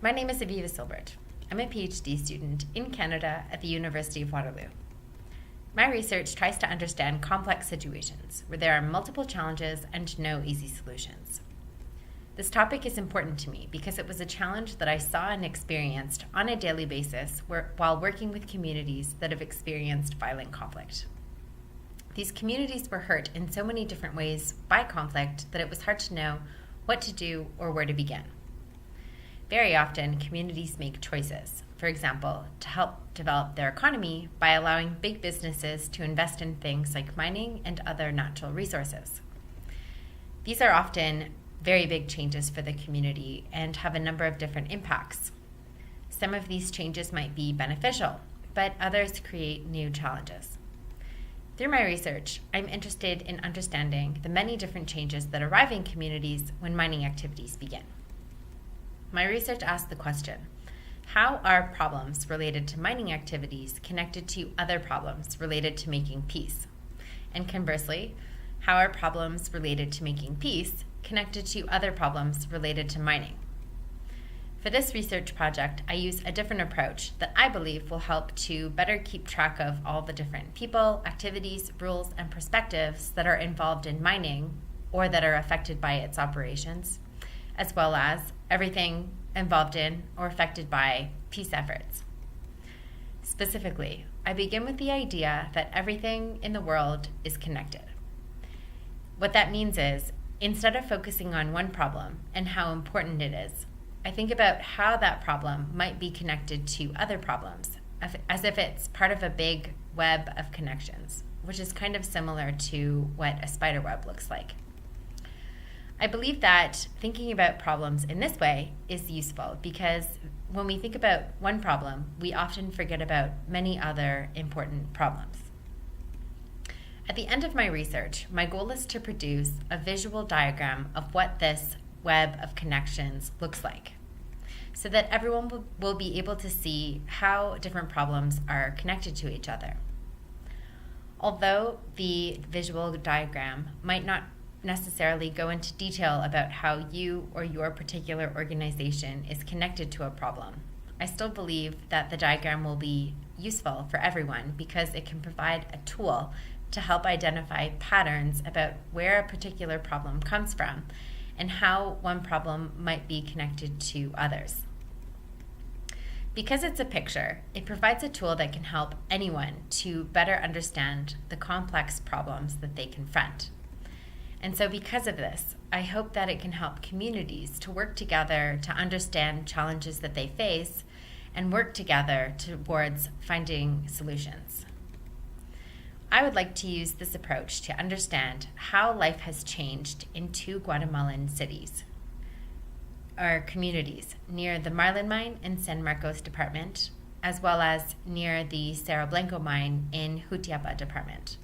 My name is Aviva Silbert. I'm a PhD student in Canada at the University of Waterloo. My research tries to understand complex situations where there are multiple challenges and no easy solutions. This topic is important to me because it was a challenge that I saw and experienced on a daily basis while working with communities that have experienced violent conflict. These communities were hurt in so many different ways by conflict that it was hard to know what to do or where to begin. Very often, communities make choices, for example, to help develop their economy by allowing big businesses to invest in things like mining and other natural resources. These are often very big changes for the community and have a number of different impacts. Some of these changes might be beneficial, but others create new challenges. Through my research, I'm interested in understanding the many different changes that arrive in communities when mining activities begin. My research asked the question, how are problems related to mining activities connected to other problems related to making peace? And conversely, how are problems related to making peace connected to other problems related to mining? For this research project, I use a different approach that I believe will help to better keep track of all the different people, activities, rules, and perspectives that are involved in mining or that are affected by its operations, as well as everything involved in or affected by peace efforts. Specifically, I begin with the idea that everything in the world is connected. What that means is, instead of focusing on one problem and how important it is, I think about how that problem might be connected to other problems, as if it's part of a big web of connections, which is kind of similar to what a spider web looks like. I believe that thinking about problems in this way is useful because when we think about one problem, we often forget about many other important problems. At the end of my research, my goal is to produce a visual diagram of what this web of connections looks like, so that everyone will be able to see how different problems are connected to each other. Although the visual diagram might not necessarily go into detail about how you or your particular organization is connected to a problem, I still believe that the diagram will be useful for everyone because it can provide a tool to help identify patterns about where a particular problem comes from and how one problem might be connected to others. Because it's a picture, it provides a tool that can help anyone to better understand the complex problems that they confront. And so because of this, I hope that it can help communities to work together to understand challenges that they face and work together towards finding solutions. I would like to use this approach to understand how life has changed in two Guatemalan cities, or communities, near the Marlin mine in San Marcos department, as well as near the Cerro Blanco mine in Jutiapa department.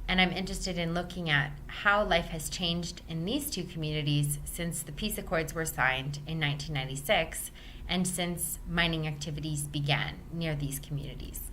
And I'm interested in looking at how life has changed in these two communities since the peace accords were signed in 1996 and since mining activities began near these communities.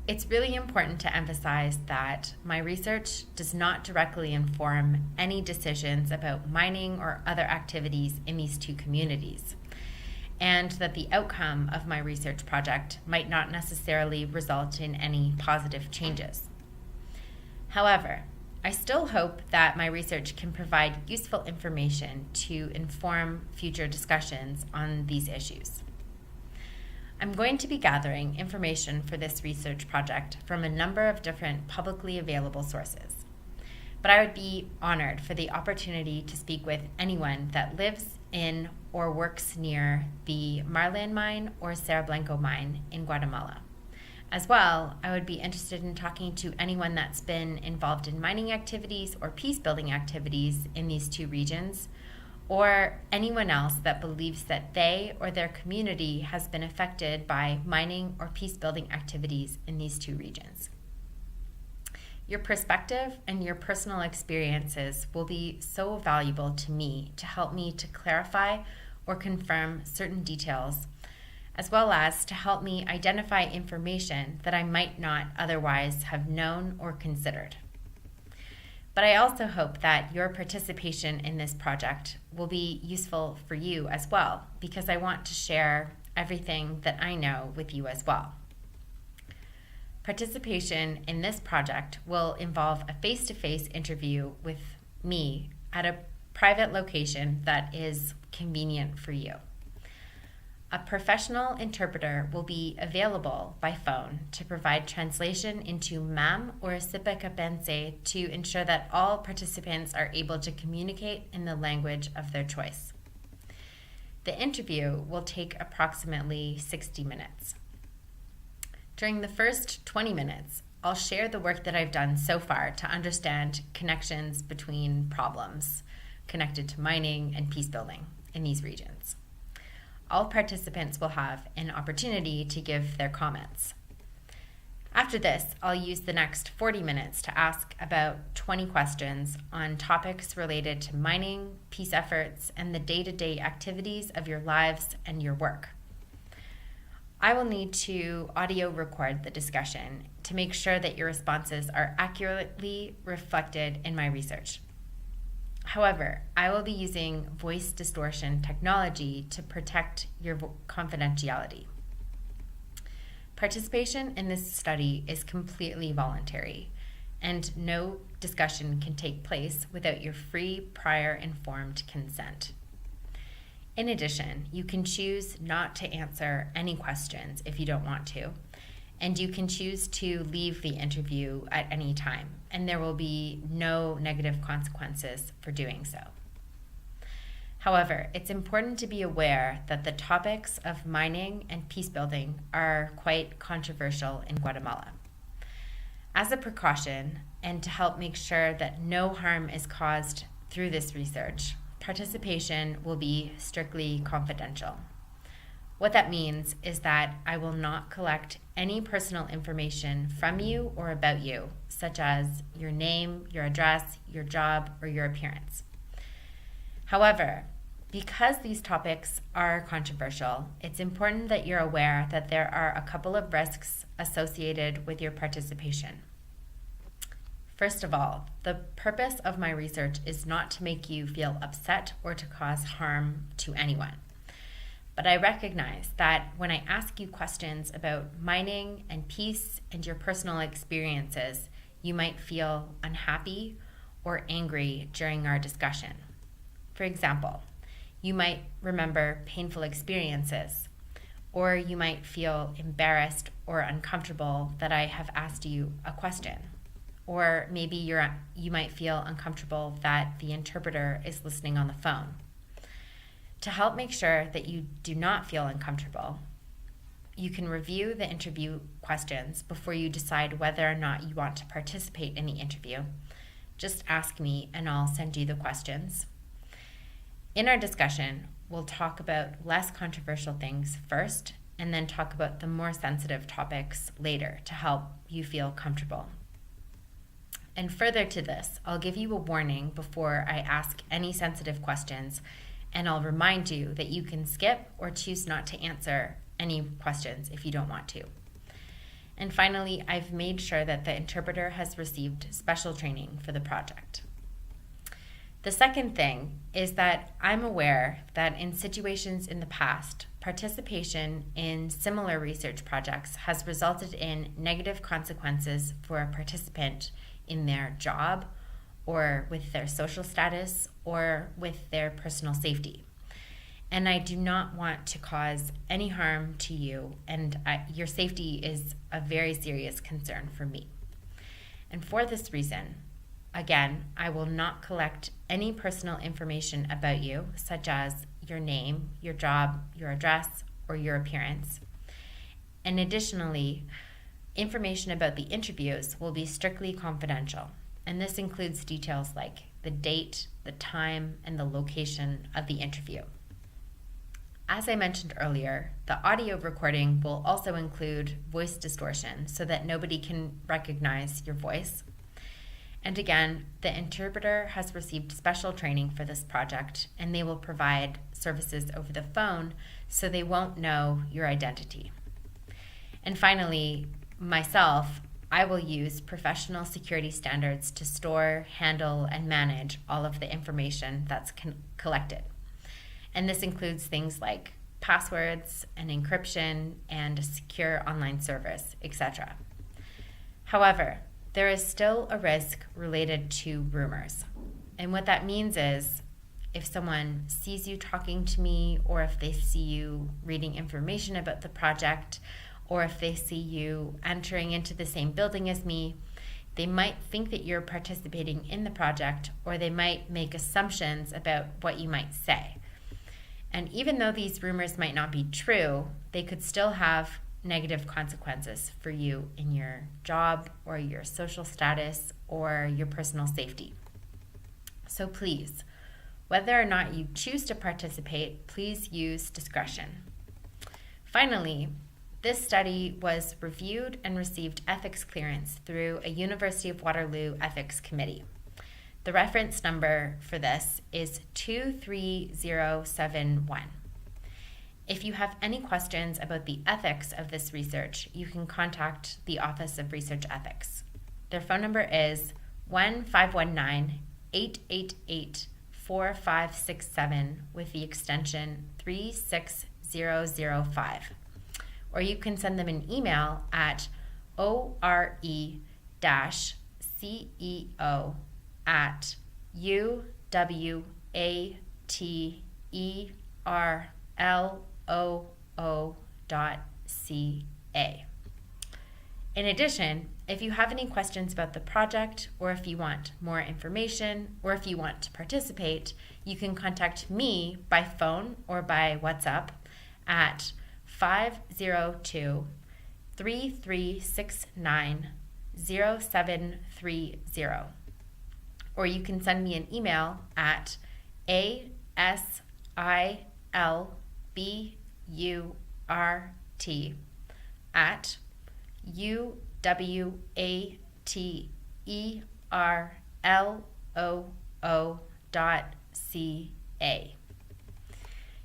It's really important to emphasize that my research does not directly inform any decisions about mining or other activities in these two communities, and that the outcome of my research project might not necessarily result in any positive changes. However, I still hope that my research can provide useful information to inform future discussions on these issues. I'm going to be gathering information for this research project from a number of different publicly available sources, but I would be honored for the opportunity to speak with anyone that lives in or works near the Marlin mine or Cerro Blanco mine in Guatemala. As well, I would be interested in talking to anyone that's been involved in mining activities or peacebuilding activities in these two regions, or anyone else that believes that they or their community has been affected by mining or peacebuilding activities in these two regions. Your perspective and your personal experiences will be so valuable to me to help me to clarify or confirm certain details, as well as to help me identify information that I might not otherwise have known or considered. But I also hope that your participation in this project will be useful for you as well, because I want to share everything that I know with you as well. Participation in this project will involve a face-to-face interview with me at a private location that is convenient for you. A professional interpreter will be available by phone to provide translation into Mam or Sipakapense to ensure that all participants are able to communicate in the language of their choice. The interview will take approximately 60 minutes. During the first 20 minutes, I'll share the work that I've done so far to understand connections between problems connected to mining and peacebuilding in these regions. All participants will have an opportunity to give their comments. After this, I'll use the next 40 minutes to ask about 20 questions on topics related to mining, peace efforts, and the day-to-day activities of your lives and your work. I will need to audio record the discussion to make sure that your responses are accurately reflected in my research. However, I will be using voice distortion technology to protect your confidentiality. Participation in this study is completely voluntary, and no discussion can take place without your free, prior informed consent. In addition, you can choose not to answer any questions if you don't want to, and you can choose to leave the interview at any time, and there will be no negative consequences for doing so. However, it's important to be aware that the topics of mining and peacebuilding are quite controversial in Guatemala. As a precaution, and to help make sure that no harm is caused through this research, participation will be strictly confidential. What that means is that I will not collect any personal information from you or about you, such as your name, your address, your job, or your appearance. However, because these topics are controversial, it's important that you're aware that there are a couple of risks associated with your participation. First of all, the purpose of my research is not to make you feel upset or to cause harm to anyone. But I recognize that when I ask you questions about mining and peace and your personal experiences, you might feel unhappy or angry during our discussion. For example, you might remember painful experiences, or you might feel embarrassed or uncomfortable that I have asked you a question. Or maybe you might feel uncomfortable that the interpreter is listening on the phone. To help make sure that you do not feel uncomfortable, you can review the interview questions before you decide whether or not you want to participate in the interview. Just ask me and I'll send you the questions. In our discussion, we'll talk about less controversial things first and then talk about the more sensitive topics later to help you feel comfortable. And further to this, I'll give you a warning before I ask any sensitive questions, and I'll remind you that you can skip or choose not to answer any questions if you don't want to. And finally, I've made sure that the interpreter has received special training for the project. The second thing is that I'm aware that in situations in the past, participation in similar research projects has resulted in negative consequences for a participant in their job, or with their social status, or with their personal safety. And I do not want to cause any harm to you, and your safety is a very serious concern for me. And for this reason, again, I will not collect any personal information about you, such as your name, your job, your address, or your appearance. And additionally, information about the interviews will be strictly confidential, and this includes details like the date, the time, and the location of the interview. As I mentioned earlier, the audio recording will also include voice distortion so that nobody can recognize your voice. And again, the interpreter has received special training for this project, and they will provide services over the phone so they won't know your identity. And finally, myself, I will use professional security standards to store, handle, and manage all of the information that's collected. And this includes things like passwords and encryption and a secure online service, etc. However, there is still a risk related to rumors. And what that means is if someone sees you talking to me, or if they see you reading information about the project, or if they see you entering into the same building as me, they might think that you're participating in the project, or they might make assumptions about what you might say. And even though these rumors might not be true, they could still have negative consequences for you in your job, or your social status, or your personal safety. So please, whether or not you choose to participate, please use discretion. Finally, this study was reviewed and received ethics clearance through a University of Waterloo ethics committee. The reference number for this is 23071. If you have any questions about the ethics of this research, you can contact the Office of Research Ethics. Their phone number is 1-519-888-4567 with the extension 36005. Or you can send them an email at ore-uwaterloo.ca. In addition, if you have any questions about the project, or if you want more information, or if you want to participate, you can contact me by phone or by WhatsApp at 502-3369-0730. Or you can send me an email at asilbert@uwaterloo.ca.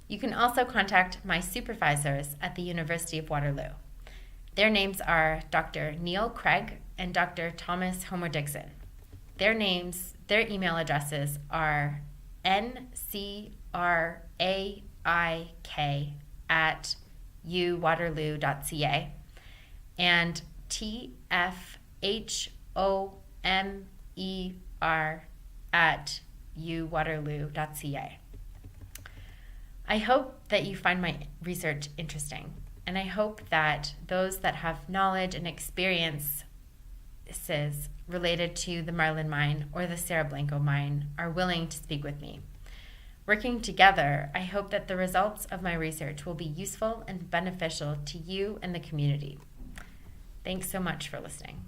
You can also contact my supervisors at the University of Waterloo. Their names are Dr. Neil Craig and Dr. Thomas Homer-Dixon. Their email addresses are ncraik@uwaterloo.ca and tfhomer@uwaterloo.ca. I hope that you find my research interesting, and I hope that those that have knowledge and experiences related to the Marlin Mine or the Cerro Blanco Mine are willing to speak with me. Working together, I hope that the results of my research will be useful and beneficial to you and the community. Thanks so much for listening.